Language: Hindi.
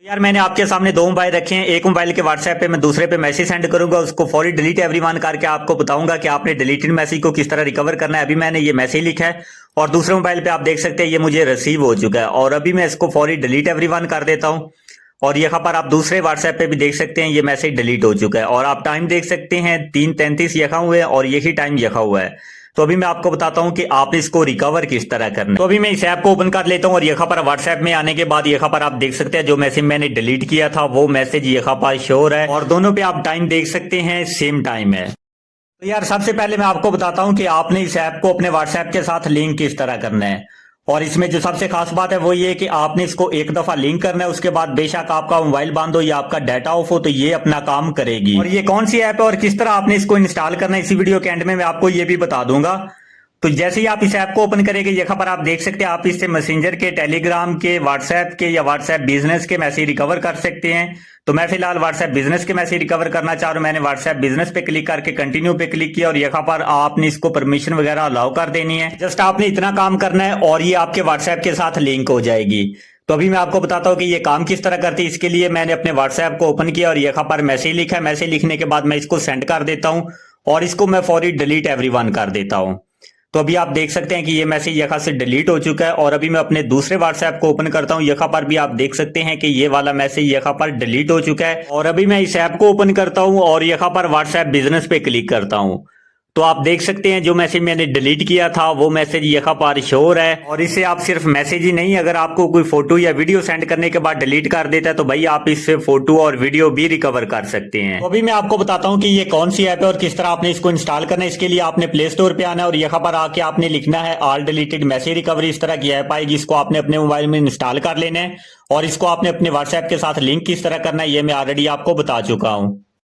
यार मैंने आपके सामने दो मोबाइल रखे हैं। एक मोबाइल के व्हाट्सएप पे मैं दूसरे पे मैसेज सेंड करूंगा, उसको फौरी डिलीट एवरीवन करके आपको बताऊंगा कि आपने डिलीटेड मैसेज को किस तरह रिकवर करना है। अभी मैंने ये मैसेज लिखा है और दूसरे मोबाइल पे आप देख सकते हैं ये मुझे रिसीव हो चुका है और अभी मैं इसको फौरी डिलीट एवरीवन कर देता हूं। और यहाँ पर आप दूसरे व्हाट्सएप पे भी देख सकते हैं ये मैसेज डिलीट हो चुका है और आप टाइम देख सकते हैं 3:33 लिखा हुआ है और यही टाइम लिखा हुआ है। तो अभी मैं आपको बताता हूं कि आप इसको रिकवर किस तरह करना है। तो अभी मैं इस ऐप को ओपन कर लेता हूं और यहाँ पर व्हाट्सएप में आने के बाद यहाँ पर आप देख सकते हैं जो मैसेज मैंने डिलीट किया था वो मैसेज यहाँ पर शो हो रहा है और दोनों पे आप टाइम देख सकते हैं सेम टाइम है। तो यार सबसे पहले मैं आपको बताता हूं कि आपने इस ऐप को अपने व्हाट्सएप के साथ लिंक किस तरह करना है। और इसमें जो सबसे खास बात है वो ये कि आपने इसको एक दफा लिंक करना है, उसके बाद बेशक आपका मोबाइल बंद हो या आपका डाटा ऑफ हो तो ये अपना काम करेगी। और ये कौन सी ऐप है और किस तरह आपने इसको इंस्टॉल करना है इसी वीडियो के एंड में मैं आपको ये भी बता दूंगा। तो जैसे ही आप इस ऐप को ओपन करेंगे यहाँ पर आप देख सकते हैं आप इससे मैसेंजर के, टेलीग्राम के, व्हाट्सएप के या व्हाट्सएप बिजनेस के मैसेज रिकवर कर सकते हैं। तो मैं फिलहाल व्हाट्सएप बिजनेस के मैसेज रिकवर करना चाह रहा हूं। मैंने व्हाट्सएप बिजनेस पे क्लिक करके कंटिन्यू पे क्लिक किया और यहाँ पर आपने इसको परमिशन वगैरह अलाउ कर देनी है। जस्ट आपने इतना काम करना है और ये आपके व्हाट्सएप के साथ लिंक हो जाएगी। तो अभी मैं आपको बताता हूँ कि ये काम किस तरह करती है। इसके लिए मैंने अपने व्हाट्सएप को ओपन किया और यहाँ पर मैसेज लिखा है। मैसेज लिखने के बाद मैं इसको सेंड कर देता हूँ और इसको मैं फौरी डिलीट एवरीवन कर देता हूँ। तो अभी आप देख सकते हैं कि ये मैसेज यहाँ से डिलीट हो चुका है और अभी मैं अपने दूसरे व्हाट्सएप को ओपन करता हूँ। यहाँ पर भी आप देख सकते हैं कि ये वाला मैसेज यहाँ पर डिलीट हो चुका है और अभी मैं इस ऐप को ओपन करता हूँ और यहाँ पर व्हाट्सएप बिजनेस पे क्लिक करता हूँ। तो आप देख सकते हैं जो मैसेज मैंने डिलीट किया था वो मैसेज यहाँ पर शो हो रहा है। और इसे आप सिर्फ मैसेज ही नहीं, अगर आपको कोई फोटो या वीडियो सेंड करने के बाद डिलीट कर देता है तो भाई आप इससे फोटो और वीडियो भी रिकवर कर सकते हैं। तो अभी मैं आपको बताता हूँ कि ये कौन सी ऐप है और किस तरह आपने इसको इंस्टॉल करना है। इसके लिए आपने प्ले स्टोर पे आना है और यहाँ पर आके आपने लिखना है ऑल डिलीटेड मैसेज रिकवरी। इस तरह की ऐप आएगी, इसको आपने अपने मोबाइल में इंस्टॉल कर लेना है और इसको आपने अपने व्हाट्सएप के साथ लिंक किस तरह करना है ये मैं ऑलरेडी आपको बता चुका हूँ।